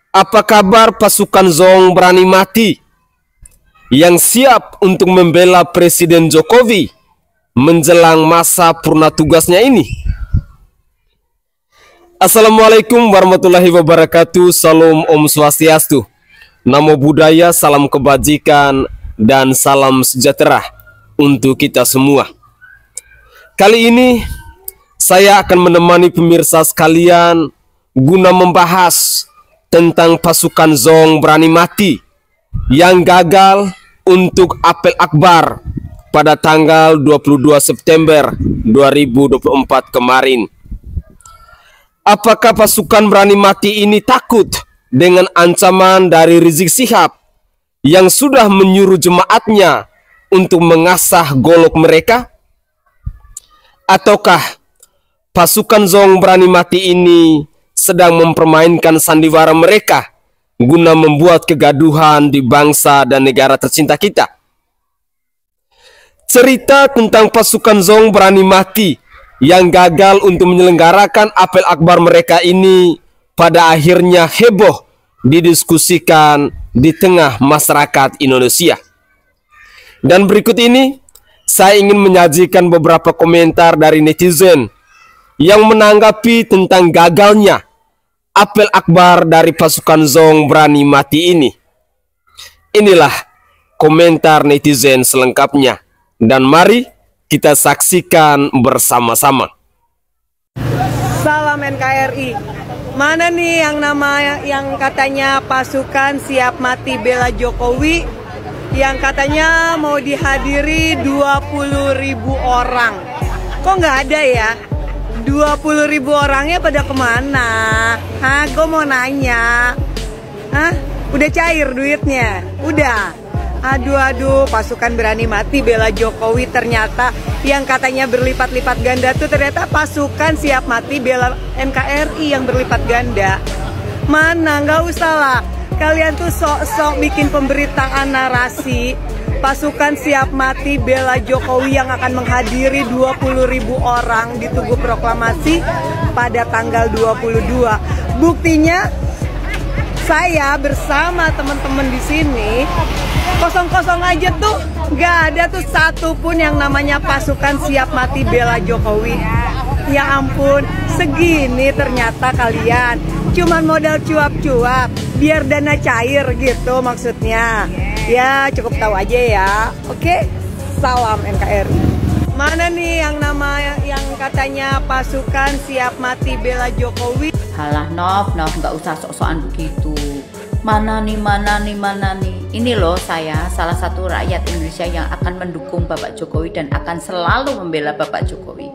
Apa kabar pasukan Zong Berani Mati yang siap untuk membela Presiden Jokowi menjelang masa purna tugasnya ini? Assalamualaikum warahmatullahi wabarakatuh. Salam Om Swastiastu. Namo Buddhaya, salam kebajikan, dan salam sejahtera untuk kita semua. Kali ini saya akan menemani pemirsa sekalian guna membahas tentang pasukan Zong Berani Mati yang gagal untuk apel akbar pada tanggal 22 September 2024 kemarin. Apakah pasukan Berani Mati ini takut dengan ancaman dari Rizik Syihab yang sudah menyuruh jemaatnya untuk mengasah golok mereka? Ataukah pasukan Zong Berani Mati ini sedang mempermainkan sandiwara mereka guna membuat kegaduhan di bangsa dan negara tercinta kita? Cerita tentang pasukan Zong Berani Mati yang gagal untuk menyelenggarakan apel akbar mereka ini pada akhirnya heboh didiskusikan di tengah masyarakat Indonesia. Dan berikut ini saya ingin menyajikan beberapa komentar dari netizen yang menanggapi tentang gagalnya apel akbar dari pasukan Zong Berani Mati ini. Inilah komentar netizen selengkapnya, dan mari kita saksikan bersama-sama. Salam NKRI. Mana nih yang katanya pasukan siap mati bela Jokowi, yang katanya mau dihadiri 20.000 orang? Kok nggak ada ya? 20.000 orangnya pada kemana? Hah, gue mau nanya. Hah, udah cair duitnya? Udah. Aduh, pasukan Berani Mati bela Jokowi, ternyata yang katanya berlipat-lipat ganda tuh ternyata pasukan siap mati bela NKRI yang berlipat ganda. Mana, nggak usah lah. Kalian tuh sok-sok bikin pemberitaan narasi pasukan siap mati bela Jokowi yang akan menghadiri 20.000 orang di Tugu Proklamasi pada tanggal 22. Buktinya saya bersama teman-teman di sini kosong-kosong aja tuh, nggak ada tuh satu pun yang namanya pasukan siap mati bela Jokowi. Ya ampun, segini ternyata kalian cuman modal cuap-cuap biar dana cair gitu maksudnya. Ya cukup tahu aja ya. Oke, salam NKRI. Mana nih yang katanya pasukan siap mati bela Jokowi? Halah Nov, nggak usah sok-sokan begitu. Mana nih. Ini loh, saya salah satu rakyat Indonesia yang akan mendukung Bapak Jokowi dan akan selalu membela Bapak Jokowi.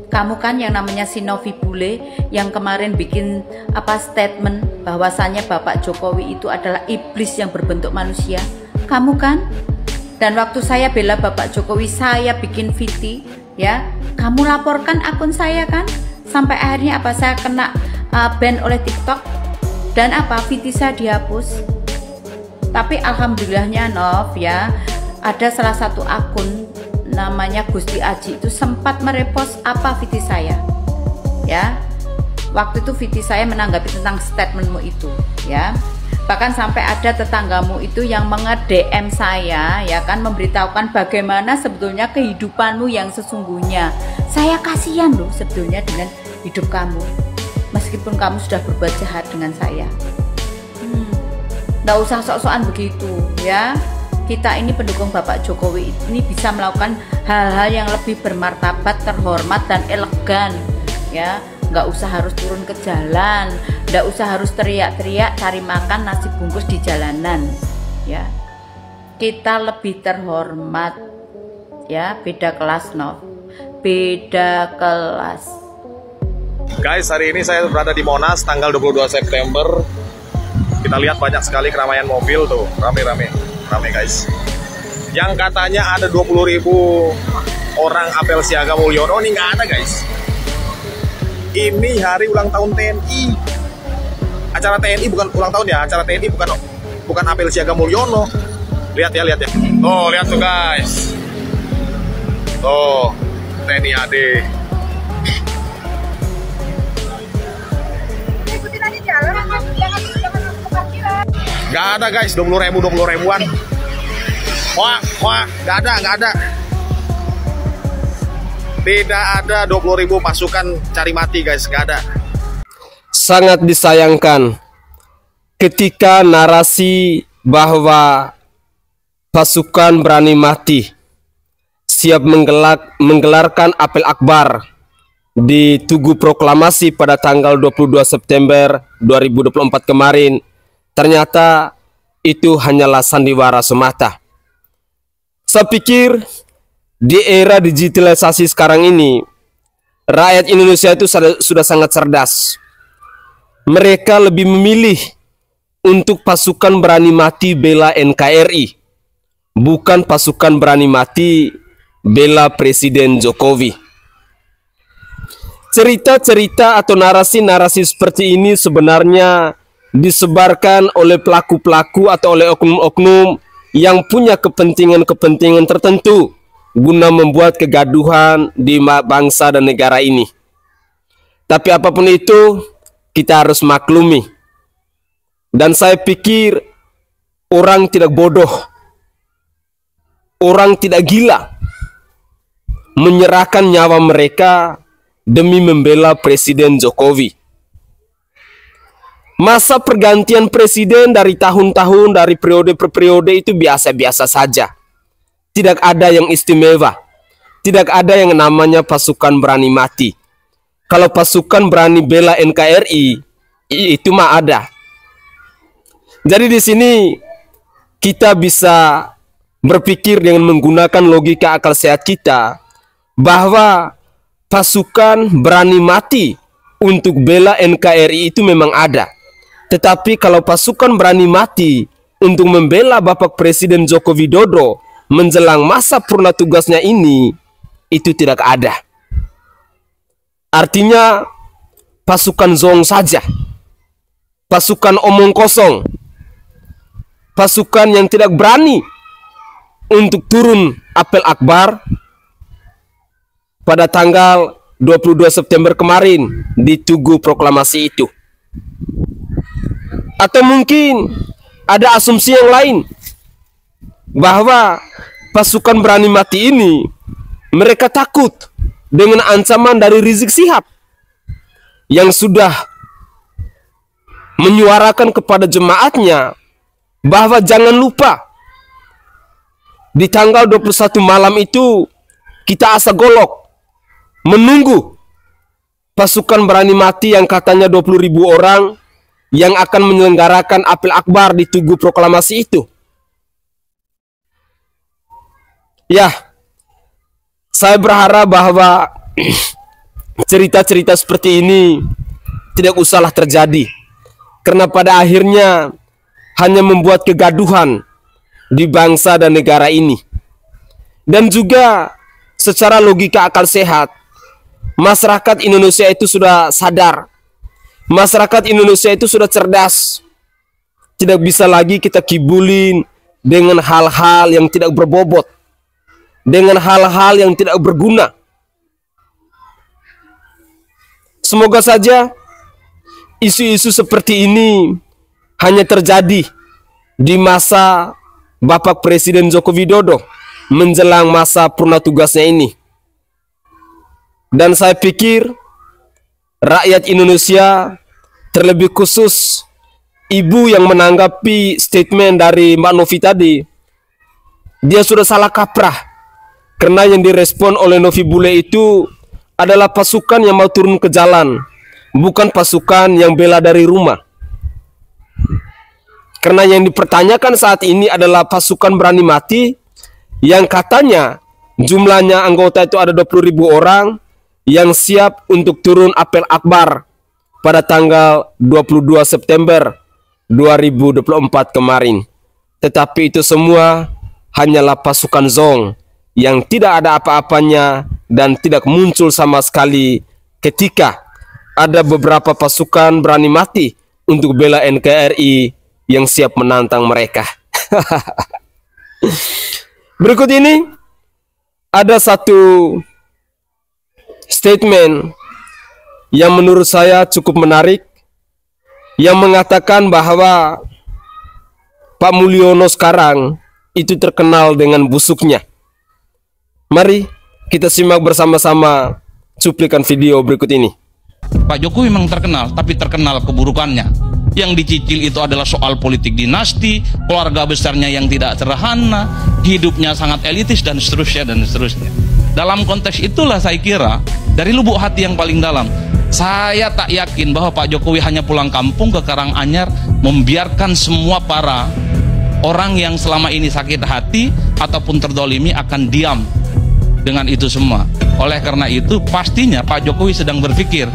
Kamu kan yang namanya si Novi Bule yang kemarin bikin statement bahwasannya Bapak Jokowi itu adalah iblis yang berbentuk manusia. Kamu kan? Dan waktu saya bela Bapak Jokowi, saya bikin VT, ya. Kamu laporkan akun saya kan? Sampai akhirnya saya kena ban oleh TikTok dan VT saya dihapus. Tapi alhamdulillahnya Nov ya, ada salah satu akun namanya Gusti Aji itu sempat merepost VT saya, ya. Waktu itu VT saya menanggapi tentang statementmu itu, ya. Bahkan sampai ada tetanggamu itu yang nge-DM saya, ya kan, memberitahukan bagaimana sebetulnya kehidupanmu yang sesungguhnya. Saya kasihan loh sebetulnya dengan hidup kamu, meskipun kamu sudah berbuat jahat dengan saya. Nggak usah sok-sokan begitu, ya. Kita ini pendukung Bapak Jokowi ini bisa melakukan hal-hal yang lebih bermartabat, terhormat, dan elegan, ya. Nggak usah harus turun ke jalan, nggak usah harus teriak-teriak cari makan nasi bungkus di jalanan, ya. Kita lebih terhormat, ya. Beda kelas, Nov. Beda kelas. Guys, hari ini saya berada di Monas tanggal 22 September. Kita lihat banyak sekali keramaian mobil tuh, rame guys. Yang katanya ada 20.000 orang apel siaga Mulyono, ini nggak ada guys. Ini hari ulang tahun TNI. Acara TNI bukan ulang tahun ya, acara TNI bukan apel siaga Mulyono. Lihat ya. Tuh, lihat tuh guys. Tuh, TNI AD. Ikutin aja jalan, jangan Nggak ada guys, 20.000, 20.000-an. Wah, nggak ada. Tidak ada 20.000 pasukan cari mati guys, nggak ada. Sangat disayangkan ketika narasi bahwa pasukan berani mati siap menggelarkan apel akbar di Tugu Proklamasi pada tanggal 22 September 2024 kemarin, ternyata itu hanyalah sandiwara semata. Saya pikir di era digitalisasi sekarang ini, rakyat Indonesia itu sudah sangat cerdas. Mereka lebih memilih untuk pasukan berani mati bela NKRI, bukan pasukan berani mati bela Presiden Jokowi. Cerita-cerita atau narasi-narasi seperti ini sebenarnya disebarkan oleh pelaku-pelaku atau oleh oknum-oknum yang punya kepentingan-kepentingan tertentu guna membuat kegaduhan di bangsa dan negara ini. Tapi apapun itu, kita harus maklumi. Dan saya pikir orang tidak bodoh, orang tidak gila menyerahkan nyawa mereka demi membela Presiden Jokowi. Masa pergantian presiden dari tahun-tahun, dari periode per periode itu biasa-biasa saja. Tidak ada yang istimewa. Tidak ada yang namanya pasukan berani mati. Kalau pasukan berani bela NKRI, itu mah ada. Jadi di sini kita bisa berpikir dengan menggunakan logika akal sehat kita bahwa pasukan berani mati untuk bela NKRI itu memang ada. Tetapi kalau pasukan berani mati untuk membela Bapak Presiden Joko Widodo menjelang masa purna tugasnya ini, itu tidak ada. Artinya pasukan zong saja, pasukan omong kosong, pasukan yang tidak berani untuk turun apel akbar pada tanggal 22 September kemarin di Tugu Proklamasi itu. Atau mungkin ada asumsi yang lain bahwa pasukan berani mati ini mereka takut dengan ancaman dari Rizik Syihab yang sudah menyuarakan kepada jemaatnya bahwa jangan lupa di tanggal 21 malam itu kita asa golok menunggu pasukan berani mati yang katanya 20.000 orang yang akan menyelenggarakan apel akbar di Tugu Proklamasi itu. Ya, saya berharap bahwa cerita-cerita seperti ini tidak usahlah terjadi, karena pada akhirnya hanya membuat kegaduhan di bangsa dan negara ini. Dan juga secara logika akal sehat, masyarakat Indonesia itu sudah sadar. Masyarakat Indonesia itu sudah cerdas. Tidak bisa lagi kita kibulin dengan hal-hal yang tidak berbobot, dengan hal-hal yang tidak berguna. Semoga saja isu-isu seperti ini hanya terjadi di masa Bapak Presiden Joko Widodo menjelang masa purna tugasnya ini. Dan saya pikir rakyat Indonesia, terlebih khusus ibu yang menanggapi statement dari Mbak Novi tadi, dia sudah salah kaprah. Karena yang direspon oleh Novi Bule itu adalah pasukan yang mau turun ke jalan, bukan pasukan yang bela dari rumah. Karena yang dipertanyakan saat ini adalah pasukan berani mati yang katanya jumlahnya anggota itu ada 20.000 orang yang siap untuk turun apel akbar pada tanggal 22 September 2024 kemarin. Tetapi itu semua hanyalah pasukan zong yang tidak ada apa-apanya dan tidak muncul sama sekali ketika ada beberapa pasukan berani mati untuk bela NKRI yang siap menantang mereka. Berikut ini ada satu statement yang menurut saya cukup menarik, yang mengatakan bahwa Pak Mulyono sekarang itu terkenal dengan busuknya. Mari kita simak bersama-sama cuplikan video berikut ini. Pak Jokowi memang terkenal, tapi terkenal keburukannya. Yang dicicil itu adalah soal politik dinasti, keluarga besarnya yang tidak sederhana, hidupnya sangat elitis, dan seterusnya dan seterusnya. Dalam konteks itulah saya kira, dari lubuk hati yang paling dalam, saya tak yakin bahwa Pak Jokowi hanya pulang kampung ke Karanganyar, membiarkan semua para orang yang selama ini sakit hati ataupun terdolimi akan diam dengan itu semua. Oleh karena itu, pastinya Pak Jokowi sedang berpikir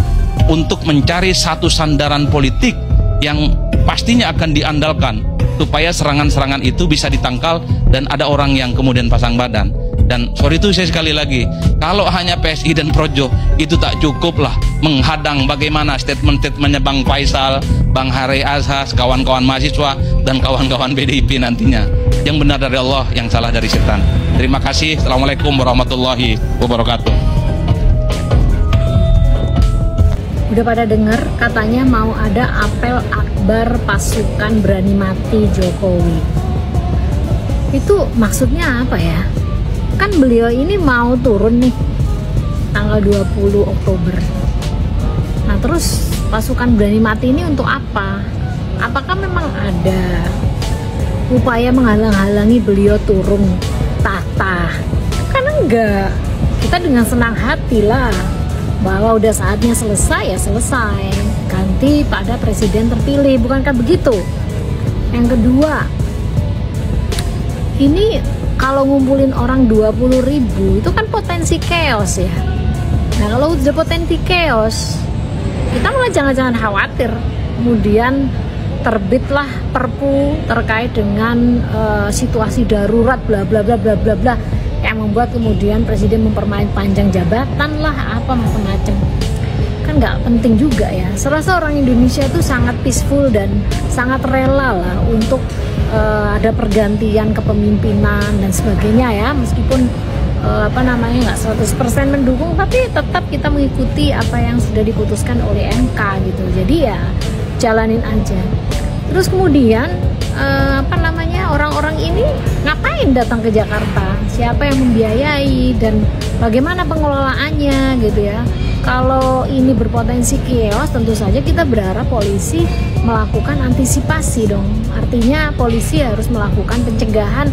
untuk mencari satu sandaran politik yang pastinya akan diandalkan supaya serangan-serangan itu bisa ditangkal dan ada orang yang kemudian pasang badan. Dan sorry itu saya sekali lagi, kalau hanya PSI dan Projo itu tak cukup lah menghadang bagaimana statement-statementnya Bang Faisal, Bang Hari Azhas, kawan-kawan mahasiswa dan kawan-kawan PDIP nantinya. Yang benar dari Allah, yang salah dari setan. Terima kasih. Assalamualaikum warahmatullahi wabarakatuh. Udah pada dengar katanya mau ada apel akbar pasukan berani mati Jokowi. Itu maksudnya apa ya? Kan beliau ini mau turun nih tanggal 20 Oktober. Nah terus pasukan berani mati ini untuk apa? Apakah memang ada upaya menghalang-halangi beliau turun tahta? Kan enggak. Kita dengan senang hati lah bahwa udah saatnya selesai ya selesai, ganti pada presiden terpilih, bukankah begitu? Yang kedua, ini kalau ngumpulin orang 20.000 itu kan potensi chaos ya. Nah kalau udah potensi chaos, kita malah jangan khawatir kemudian terbitlah perpu terkait dengan situasi darurat bla bla bla bla bla bla yang membuat kemudian presiden memperpanjang jabatan lah apa macam-macam. Kan nggak penting juga ya. Serasa orang Indonesia itu sangat peaceful dan sangat rela lah untuk ada pergantian kepemimpinan dan sebagainya ya, meskipun nggak 100% mendukung, tapi tetap kita mengikuti apa yang sudah diputuskan oleh MK gitu. Jadi ya jalanin aja. Terus kemudian orang-orang ini ngapain datang ke Jakarta? Siapa yang membiayai dan bagaimana pengelolaannya gitu ya? Kalau ini berpotensi chaos, tentu saja kita berharap polisi melakukan antisipasi dong. Artinya polisi harus melakukan pencegahan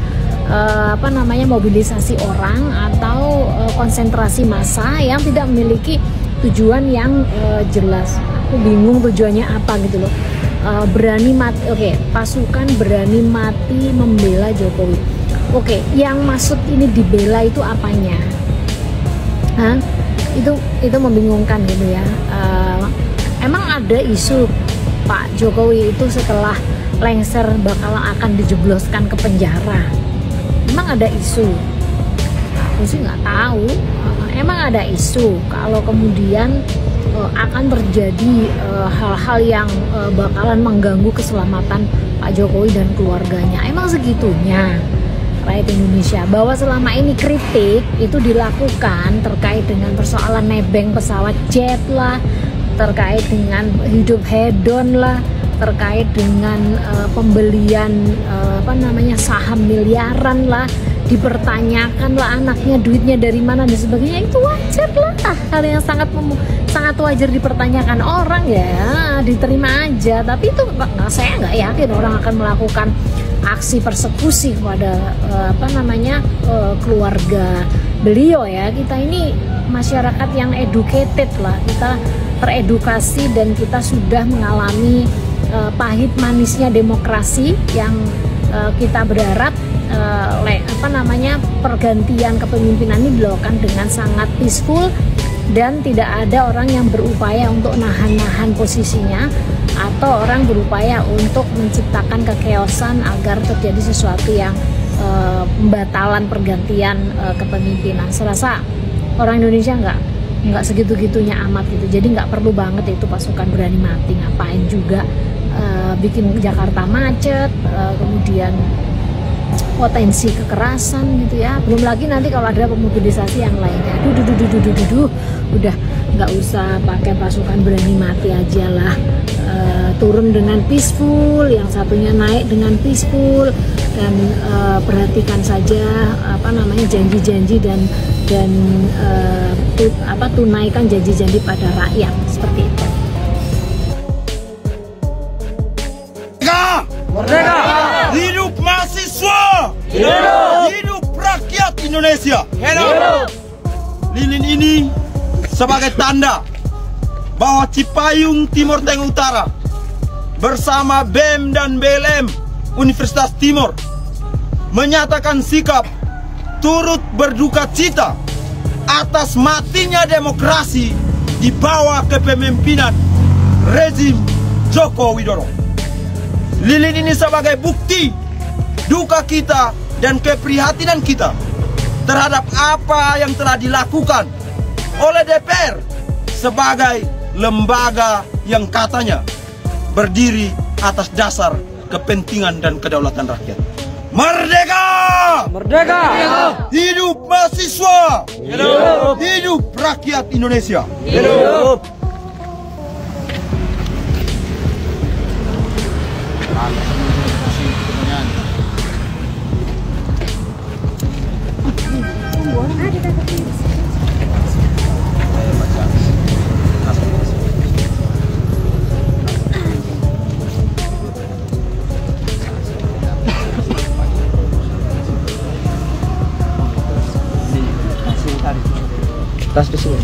mobilisasi orang atau konsentrasi massa yang tidak memiliki tujuan yang jelas. Aku bingung tujuannya apa gitu loh. Berani mati, pasukan berani mati membela Jokowi. Yang maksud ini dibela itu apanya? Itu membingungkan gitu ya. Emang ada isu Pak Jokowi itu setelah lengser bakal akan dijebloskan ke penjara? Emang ada isu? Aku sih nggak tahu. Emang ada isu kalau kemudian akan terjadi hal-hal yang bakalan mengganggu keselamatan Pak Jokowi dan keluarganya? Emang segitunya rakyat Indonesia bahwa selama ini kritik itu dilakukan terkait dengan persoalan nebeng pesawat jet lah, terkait dengan hidup hedon lah, terkait dengan pembelian saham miliaran lah, dipertanyakan lah anaknya duitnya dari mana dan sebagainya. Itu wajar lah, hal yang sangat wajar dipertanyakan orang ya, diterima aja. Tapi itu saya nggak yakin orang akan melakukan aksi persekusi kepada keluarga beliau ya. Kita ini masyarakat yang educated lah, kita teredukasi dan kita sudah mengalami pahit manisnya demokrasi yang kita berharap pergantian kepemimpinan ini dilakukan dengan sangat peaceful dan tidak ada orang yang berupaya untuk nahan-nahan posisinya atau orang berupaya untuk menciptakan kekeosan agar terjadi sesuatu yang pembatalan pergantian kepemimpinan. Serasa orang Indonesia nggak segitu-gitunya amat gitu. Jadi nggak perlu banget itu pasukan berani mati, ngapain juga bikin Jakarta macet, kemudian potensi kekerasan gitu ya. Belum lagi nanti kalau ada pemobilisasi yang lainnya. Udah nggak usah pakai pasukan berani mati aja lah. turun dengan peaceful, yang satunya naik dengan peaceful, dan perhatikan saja janji-janji dan tunaikan janji-janji pada rakyat seperti itu. Merdeka! Hidup mahasiswa! Hidup! Hidup rakyat Indonesia! Hidup! Lilin ini sebagai tanda bahwa Cipayung Timur Tengah Utara bersama BEM dan BLM Universitas Timur menyatakan sikap turut berduka cita atas matinya demokrasi di bawah kepemimpinan rezim Joko Widodo. Lilin ini sebagai bukti duka kita dan keprihatinan kita terhadap apa yang telah dilakukan oleh DPR sebagai lembaga yang katanya berdiri atas dasar kepentingan dan kedaulatan rakyat. Merdeka! Merdeka! Hidup mahasiswa! Hidup! Hidup rakyat Indonesia! Hidup! Tas di sini.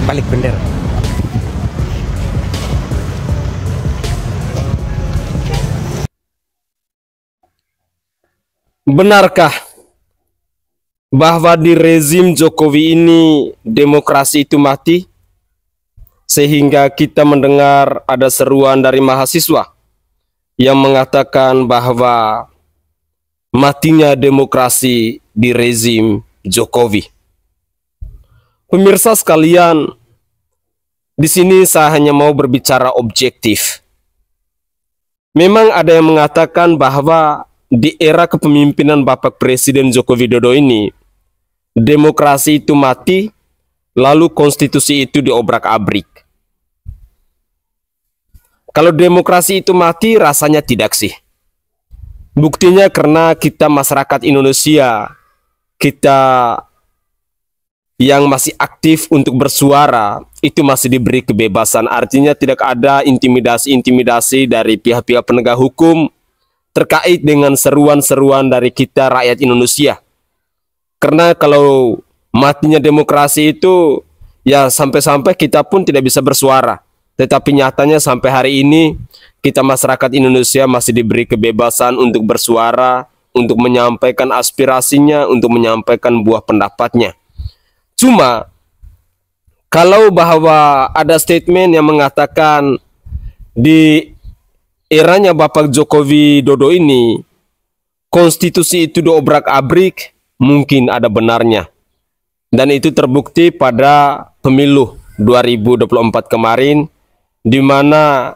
Balik bendera. Benarkah bahwa di rezim Jokowi ini demokrasi itu mati? Sehingga kita mendengar ada seruan dari mahasiswa yang mengatakan bahwa matinya demokrasi di rezim Jokowi. Pemirsa sekalian, di sini saya hanya mau berbicara objektif. Memang ada yang mengatakan bahwa di era kepemimpinan Bapak Presiden Joko Widodo ini, demokrasi itu mati, lalu konstitusi itu diobrak-abrik. Kalau demokrasi itu mati, rasanya tidak sih. Buktinya karena kita masyarakat Indonesia, kita yang masih aktif untuk bersuara, itu masih diberi kebebasan. Artinya tidak ada intimidasi-intimidasi dari pihak-pihak penegak hukum terkait dengan seruan-seruan dari kita rakyat Indonesia. Karena kalau matinya demokrasi itu, ya sampai-sampai kita pun tidak bisa bersuara. Tetapi nyatanya sampai hari ini, kita masyarakat Indonesia masih diberi kebebasan untuk bersuara, untuk menyampaikan aspirasinya, untuk menyampaikan buah pendapatnya. Cuma, kalau bahwa ada statement yang mengatakan di eranya Bapak Joko Widodo ini, konstitusi itu diobrak-abrik, mungkin ada benarnya. Dan itu terbukti pada pemilu 2024 kemarin, di mana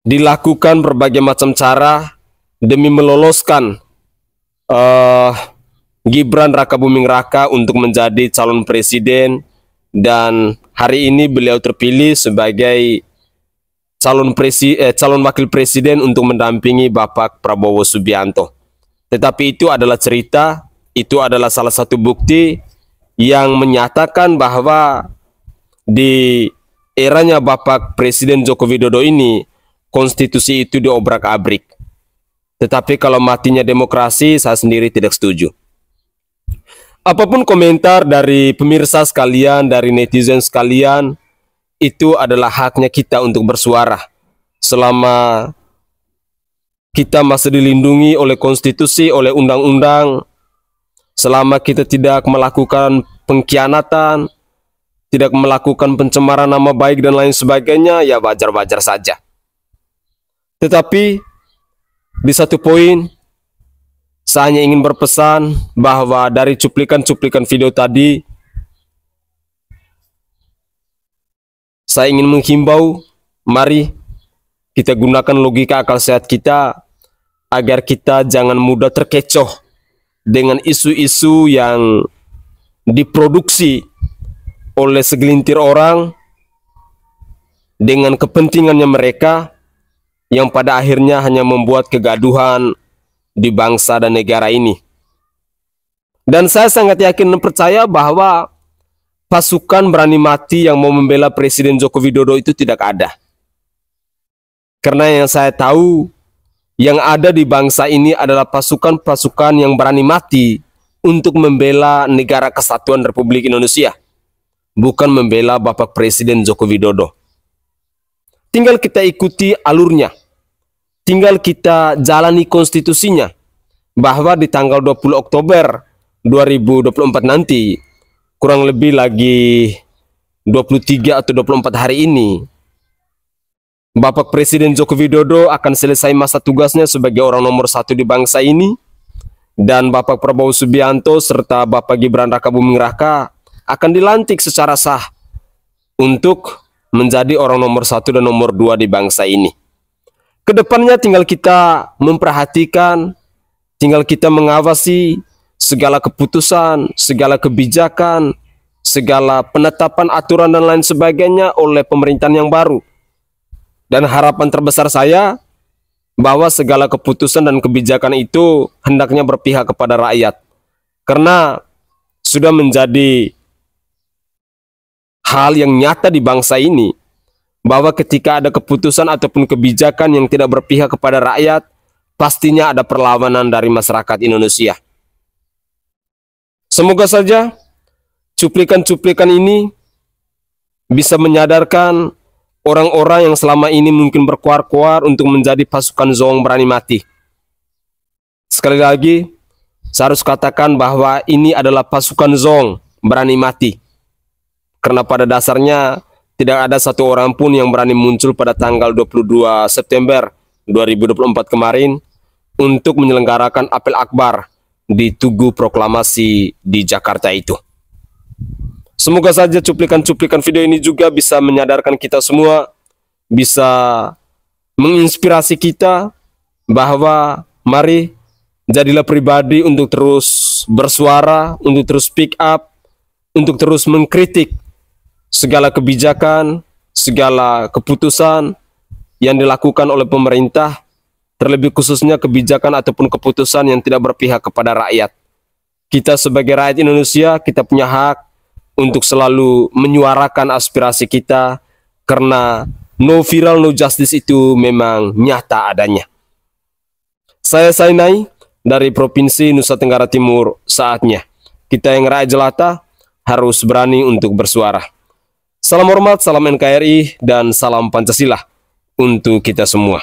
dilakukan berbagai macam cara demi meloloskan Gibran Rakabuming Raka untuk menjadi calon presiden, dan hari ini beliau terpilih sebagai calon wakil presiden untuk mendampingi Bapak Prabowo Subianto. Tetapi itu adalah cerita, itu adalah salah satu bukti yang menyatakan bahwa di eranya Bapak Presiden Joko Widodo ini, konstitusi itu diobrak-abrik. Tetapi kalau matinya demokrasi, saya sendiri tidak setuju. Apapun komentar dari pemirsa sekalian, dari netizen sekalian, itu adalah haknya kita untuk bersuara. Selama kita masih dilindungi oleh konstitusi, oleh undang-undang, selama kita tidak melakukan pengkhianatan, tidak melakukan pencemaran nama baik dan lain sebagainya, ya wajar-wajar saja. Tetapi di satu poin, Saya hanya ingin berpesan bahwa dari cuplikan-cuplikan video tadi, saya ingin menghimbau, mari kita gunakan logika akal sehat kita agar kita jangan mudah terkecoh dengan isu-isu yang diproduksi oleh segelintir orang dengan kepentingannya mereka, yang pada akhirnya hanya membuat kegaduhan di bangsa dan negara ini. Dan saya sangat yakin dan percaya bahwa pasukan berani mati yang mau membela Presiden Joko Widodo itu tidak ada. Karena yang saya tahu, yang ada di bangsa ini adalah pasukan-pasukan yang berani mati untuk membela negara kesatuan Republik Indonesia, bukan membela Bapak Presiden Joko Widodo. Tinggal kita ikuti alurnya, tinggal kita jalani konstitusinya, bahwa di tanggal 20 Oktober 2024 nanti, kurang lebih lagi 23 atau 24 hari ini, Bapak Presiden Joko Widodo akan selesai masa tugasnya sebagai orang nomor 1 di bangsa ini, dan Bapak Prabowo Subianto serta Bapak Gibran Raka Buming Raka akan dilantik secara sah untuk menjadi orang nomor 1 dan nomor 2 di bangsa ini. Kedepannya tinggal kita memperhatikan, tinggal kita mengawasi segala keputusan, segala kebijakan, segala penetapan aturan dan lain sebagainya oleh pemerintahan yang baru. Dan harapan terbesar saya bahwa segala keputusan dan kebijakan itu hendaknya berpihak kepada rakyat. Karena sudah menjadi hal yang nyata di bangsa ini, bahwa ketika ada keputusan ataupun kebijakan yang tidak berpihak kepada rakyat, pastinya ada perlawanan dari masyarakat Indonesia. Semoga saja cuplikan-cuplikan ini bisa menyadarkan orang-orang yang selama ini mungkin berkuar-kuar untuk menjadi pasukan Zong berani mati. Sekali lagi, saya harus katakan bahwa ini adalah pasukan Zong berani mati. Karena pada dasarnya tidak ada satu orang pun yang berani muncul pada tanggal 22 September 2024 kemarin untuk menyelenggarakan apel akbar di Tugu Proklamasi di Jakarta itu. Semoga saja cuplikan-cuplikan video ini juga bisa menyadarkan kita semua, bisa menginspirasi kita bahwa mari jadilah pribadi untuk terus bersuara, untuk terus speak up, untuk terus mengkritik segala kebijakan, segala keputusan yang dilakukan oleh pemerintah, terlebih khususnya kebijakan ataupun keputusan yang tidak berpihak kepada rakyat. Kita sebagai rakyat Indonesia, kita punya hak untuk selalu menyuarakan aspirasi kita, karena no viral, no justice itu memang nyata adanya. Saya Sainai dari Provinsi Nusa Tenggara Timur, saatnya kita yang rakyat jelata harus berani untuk bersuara. Salam hormat, salam NKRI, dan salam Pancasila untuk kita semua.